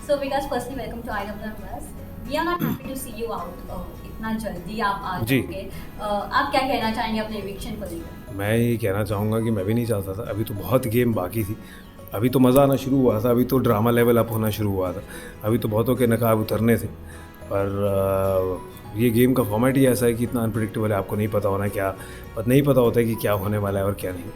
So because firstly welcome to IWS. We are not happy to see you out. इतना जल्दी आप आ जी। जाओगे। आप क्या कहना चाहेंगे अपने eviction को लेकर? मैं ये कहना चाहूँगा कि मैं भी नहीं चाहता था, अभी तो बहुत गेम बाकी थी। अभी तो मज़ा आना शुरू हुआ था, अभी तो ड्रामा लेवल अप होना शुरू हुआ था। अभी तो बहुतों के नकाब उतरने थे। पर ये गेम का फॉर्मेट ही ऐसा है कि इतना अनप्रेडिक्टेबल है, आपको नहीं पता होना क्या नहीं पता होता है कि क्या होने वाला है और क्या नहीं।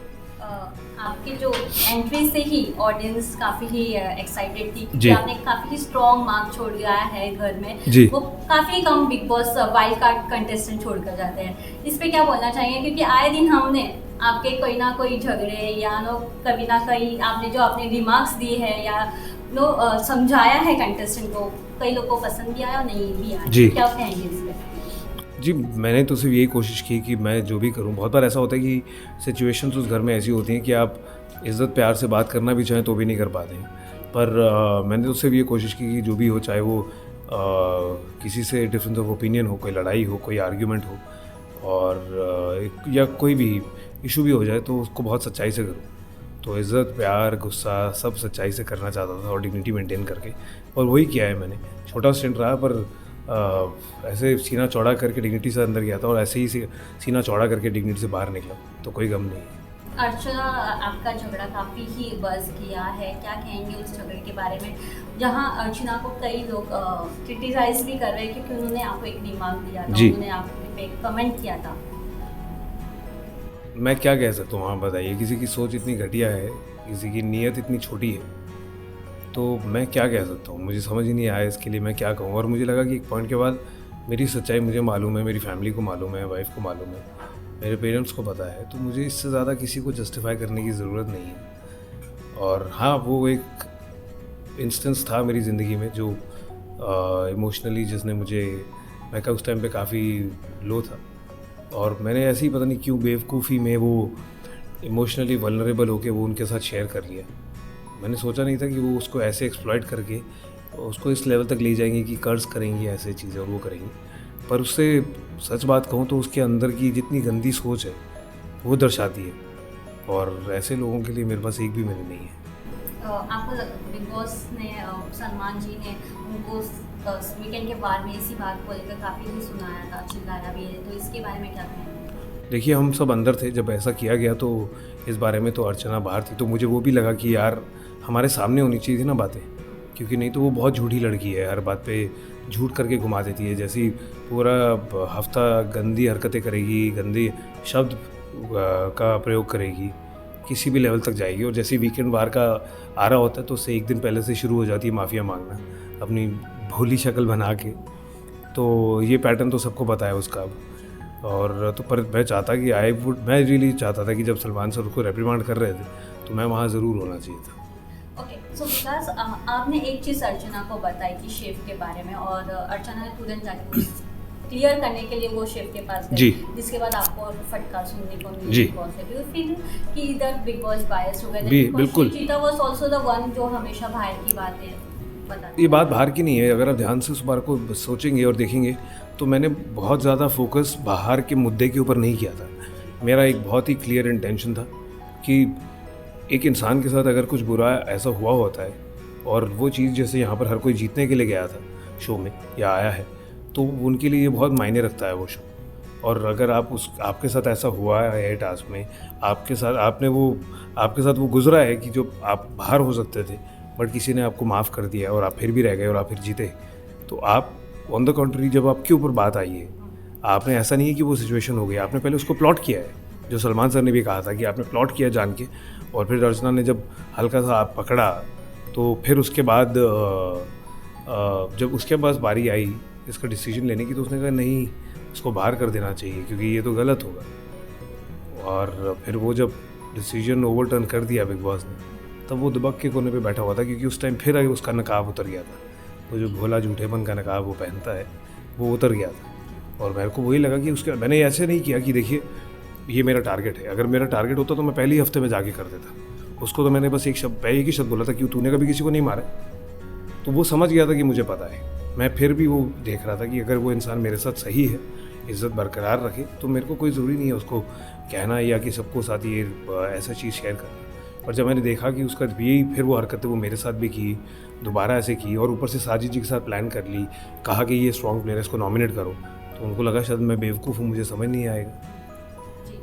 आपकी जो एंट्री से ही ऑडियंस काफ़ी ही एक्साइटेड थी क्योंकि जी। आपने काफ़ी ही स्ट्रॉन्ग मार्क छोड़ दिया है घर में। जी। वो काफ़ी कम Bigg Boss wild card contestant छोड़कर जाते हैं। इस पे क्या बोलना चाहेंगे, क्योंकि आए दिन हमने आपके कोई ना कोई झगड़े या कभी ना कहीं आपने जो अपने रिमार्क्स दिए हैं या समझाया है कंटेस्टेंट को, कई लोगों को पसंद भी आया और नहीं भी आया। जी। क्या कहेंगे इस पे? जी, मैंने तो सिर्फ यही कोशिश की कि मैं जो भी करूँ, बहुत बार ऐसा होता है कि सिचुएशंस उस घर में ऐसी होती हैं कि आप इज़्ज़त प्यार से बात करना भी चाहें तो भी नहीं कर पाते हैं। पर मैंने तो सिर्फ ये कोशिश की कि जो भी हो, चाहे वो किसी से डिफरेंस ऑफ ओपिनियन हो, कोई लड़ाई हो, कोई आर्ग्यूमेंट हो और या कोई भी इशू भी हो जाए तो उसको बहुत सच्चाई से करूँ। तो इज़्ज़त, प्यार, गुस्सा सब सच्चाई से करना चाहता था और डिग्निटी मेंटेन करके, और वही किया है मैंने। छोटा स्टेंट रहा पर ऐसे सीना चौड़ा करके डिग्निटी से अंदर गया था और ऐसे ही सीना चौड़ा करके डिग्निटी से बाहर निकला, तो कोई गम नहीं है। अर्चना, आपका झगड़ा काफ़ी ही बज़ किया है, क्या कहेंगे उस झगड़े के बारे में, जहां अर्चना को कई लोग क्रिटिसाइज भी कर रहे हैं क्योंकि उन्होंने आपको एक रिमार्क दिया था, जी। उन्होंने आप पे कमेंट किया था। मैं क्या कह सकता हूँ, आप बताइए। किसी की सोच इतनी घटिया है, किसी की नीयत इतनी छोटी है, तो मैं क्या कह सकता हूँ? मुझे समझ ही नहीं आया इसके लिए मैं क्या कहूँ। और मुझे लगा कि एक पॉइंट के बाद मेरी सच्चाई मुझे मालूम है, मेरी फैमिली को मालूम है, वाइफ को मालूम है, मेरे पेरेंट्स को पता है, तो मुझे इससे ज़्यादा किसी को जस्टिफाई करने की ज़रूरत नहीं है। और हाँ, वो एक इंस्टेंस था मेरी ज़िंदगी में जो इमोशनली जिसने मुझे, मैं क्या उस टाइम पे काफ़ी लो था और मैंने ऐसे ही पता नहीं क्यों बेवकूफ़ी में वो इमोशनली वल्नरेबल होके वो उनके साथ शेयर कर लिया। मैंने सोचा नहीं था कि वो उसको ऐसे एक्सप्लॉइट करके उसको इस लेवल तक ले जाएंगे कि कर्ज करेंगी ऐसे चीज़ें और वो करेंगी। पर उससे सच बात कहूँ तो उसके अंदर की जितनी गंदी सोच है वो दर्शाती है, और ऐसे लोगों के लिए मेरे पास एक भी मिनट नहीं है। आपको बिग बॉस ने सलमान जी ने उनको वीकेंड के बाद में इसी बात को लेकर काफ़ी ही सुनाया था, चिल्लाया भी है, तो इसके बारे में क्या कहेंगे? देखिए, हम सब अंदर थे जब ऐसा किया गया, तो इस बारे में तो अर्चना बाहर थी, तो मुझे वो भी लगा कि यार हमारे सामने होनी चाहिए थी ना बातें, क्योंकि नहीं तो वो बहुत झूठी लड़की है, हर बात पे झूठ करके घुमा देती है। जैसे ही पूरा हफ्ता गंदी हरकतें करेगी, गंदे शब्द का प्रयोग करेगी, किसी भी लेवल तक जाएगी। और जैसे वीकेंड बार का आ रहा होता है तो उससे एक दिन पहले से शुरू हो जाती है माफ़िया मांगना, अपनी भोली शक्ल बना के। तो ये पैटर्न तो सबको पता है उसका अब। और तो पर मैं चाहता कि मैं रियली चाहता था कि जब सलमान सर उसको रेप्रिमांड कर रहे थे तो मैं वहाँ ज़रूर होना चाहिए था। ओके, सो विकास, आपने एक चीज़ अर्चना को बताई थी शेफ के बारे में और अर्चना ने तुरंत जाके क्लियर करने के लिए वो शेफ के पास गई, जी। जिसके बाद आपको फटकार सुनने को मिली जी। बिग बॉस से। Do you feel कि इधर बिग बॉस बायस हो गए? बिल्कुल। चीता वाज आल्सो द वन जो हमेशा बाहर की बातें बताती ये बात बाहर की नहीं है, अगर आप ध्यान से उस बार को सोचेंगे और देखेंगे तो मैंने बहुत ज़्यादा फोकस बाहर के मुद्दे के ऊपर नहीं किया था। मेरा एक बहुत ही क्लियर इंटेंशन था कि एक इंसान के साथ अगर कुछ बुरा ऐसा हुआ होता है और वो चीज़ जैसे यहाँ पर हर कोई जीतने के लिए गया था शो में या आया है, तो उनके लिए ये बहुत मायने रखता है वो शो। और अगर आपके साथ ऐसा हुआ है टास्क में, आपके साथ वो गुजरा है कि जो आप बाहर हो सकते थे बट किसी ने आपको माफ़ कर दिया और आप फिर भी रह गए और आप फिर जीते, तो आप ऑन द कंट्री जब आपके ऊपर बात आई है, आपने ऐसा नहीं है कि वो सिचुएशन हो गई, आपने पहले उसको प्लॉट किया है, जो सलमान सर ने भी कहा था कि आपने प्लॉट किया जान के। और फिर अर्चना ने जब हल्का सा आप पकड़ा तो फिर उसके बाद जब उसके पास बारी आई इसका डिसीजन लेने की, तो उसने कहा नहीं, इसको बाहर कर देना चाहिए क्योंकि ये तो गलत होगा। और फिर वो जब डिसीजन ओवरटर्न कर दिया बिग बॉस ने, तब वो दुबक के कोने पे बैठा हुआ था क्योंकि उस टाइम फिर उसका नकाब उतर गया था। वो जो भोला झूठेपन का नकाब वो पहनता है वो उतर गया था। और मेरे को वही लगा कि मैंने ऐसे नहीं किया कि देखिए ये मेरा टारगेट है, अगर मेरा टारगेट होता तो मैं पहले ही हफ्ते में जाके कर देता। उसको तो मैंने बस एक ही शब्द बोला था, क्यों तूने कभी किसी को नहीं मारा? तो वो समझ गया था कि मुझे पता है। मैं फिर भी वो देख रहा था कि अगर वो इंसान मेरे साथ सही है, इज़्ज़त बरकरार रखे, तो मेरे को कोई ज़रूरी नहीं है उसको कहना या कि सबको साथ ये ऐसा चीज़ शेयर करना, और जब मैंने देखा कि उसका यही फिर वो हरकतें वो मेरे साथ भी की, दोबारा ऐसे की और ऊपर से साजिद जी के साथ प्लान कर ली, कहा कि ये स्ट्रॉन्ग प्लेयर है, इसको नॉमिनेट करो, तो उनको लगा शायद मैं बेवकूफ़ हूँ, मुझे समझ नहीं आएगा। जी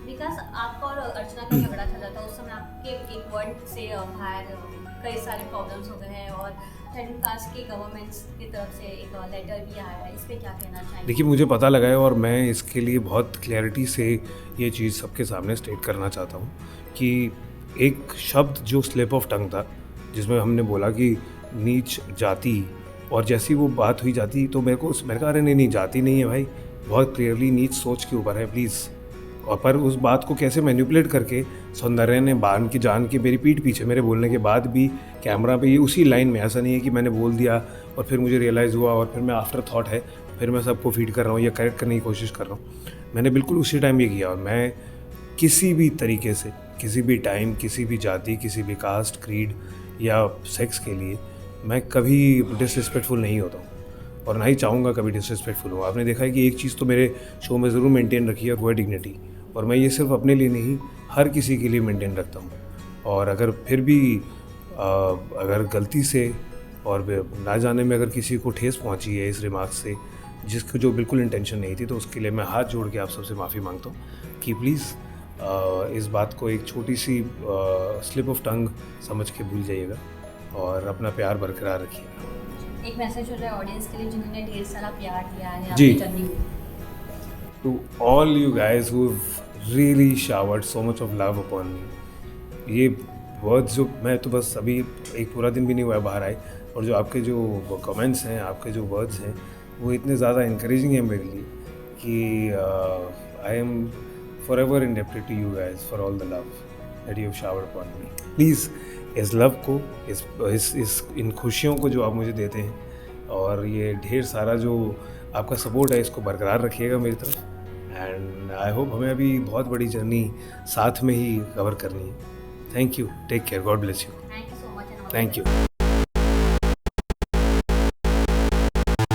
विकास, आपका और अर्चना का झगड़ा चल रहा था उस समय, आपके एक वर्ड से बाहर कई सारे प्रॉब्लम्स हो गए हैं और थर्ड कास्ट के गवर्नमेंट्स की तरफ से एक लेटर भी आया है, इस पर क्या कहना चाहेंगे? देखिए, मुझे पता लगा है और मैं इसके लिए बहुत क्लैरिटी से ये चीज़ सबके सामने स्टेट करना चाहता हूँ कि एक शब्द जो स्लिप ऑफ टंग था, जिसमें हमने बोला कि नीच जाति, और जैसी वो बात हुई जाति, तो मैंने कहा अरे नहीं जाति नहीं है भाई, बहुत क्लियरली नीच सोच के ऊपर है प्लीज़। और पर उस बात को कैसे मैनिपुलेट करके सौंदर्य ने बांध के जान के मेरी पीठ पीछे मेरे बोलने के बाद भी कैमरा पे ये उसी लाइन में, ऐसा नहीं है कि मैंने बोल दिया और फिर मुझे रियलाइज़ हुआ और फिर मैं आफ्टर थॉट है फिर मैं सबको फीड कर रहा हूँ या करेक्ट करने की कोशिश कर रहा हूँ। मैंने बिल्कुल उसी टाइम ये किया और मैं किसी भी तरीके से, किसी भी टाइम, किसी भी जाति, किसी भी कास्ट, क्रीड या सेक्स के लिए मैं कभी डिसरिस्पेक्टफुल नहीं होता हूँ और ना ही चाहूँगा कभी डिसरिस्पेक्टफुल हो। आपने देखा है कि एक चीज़ तो मेरे शो में ज़रूर मेंटेन रखी है और वो है डिग्निटी, और मैं ये सिर्फ अपने लिए नहीं हर किसी के लिए मेंटेन रखता हूँ। और अगर फिर भी अगर गलती से और ना जाने में अगर किसी को ठेस पहुँची है इस रिमार्क से, जिसको जो बिल्कुल इंटेंशन नहीं थी, तो उसके लिए मैं हाथ जोड़ के आप सबसे माफ़ी मांगता हूँ कि प्लीज़ इस बात को एक छोटी सी स्लिप ऑफ टंग समझ के भूल जाइएगा और अपना प्यार बरकरार रखिएगा। एक मैसेज हो रहा है ऑडियंस के लिए जिन्होंने ढेर सारा प्यार दिया है जी। आपकी जर्नी में। To all you guys who've really showered so much of love upon me, ये वर्ड्स जो मैं तो बस अभी एक पूरा दिन भी नहीं हुआ है बाहर आए, और जो आपके जो कमेंट्स हैं, आपके जो वर्ड्स हैं, वो इतने ज़्यादा इंकरेजिंग हैं मेरे लिए कि I am forever indebted to you guys for all the love that you have showered upon me. Please इस लव को, इस इन खुशियों को जो आप मुझे देते हैं और ये ढेर सारा जो आपका सपोर्ट है, इसको बरकरार रखिएगा मेरी तरफ। एंड आई होप हमें अभी बहुत बड़ी जर्नी साथ में ही कवर करनी है। Thank you, take care, God bless you. Thank you so much. Thank you.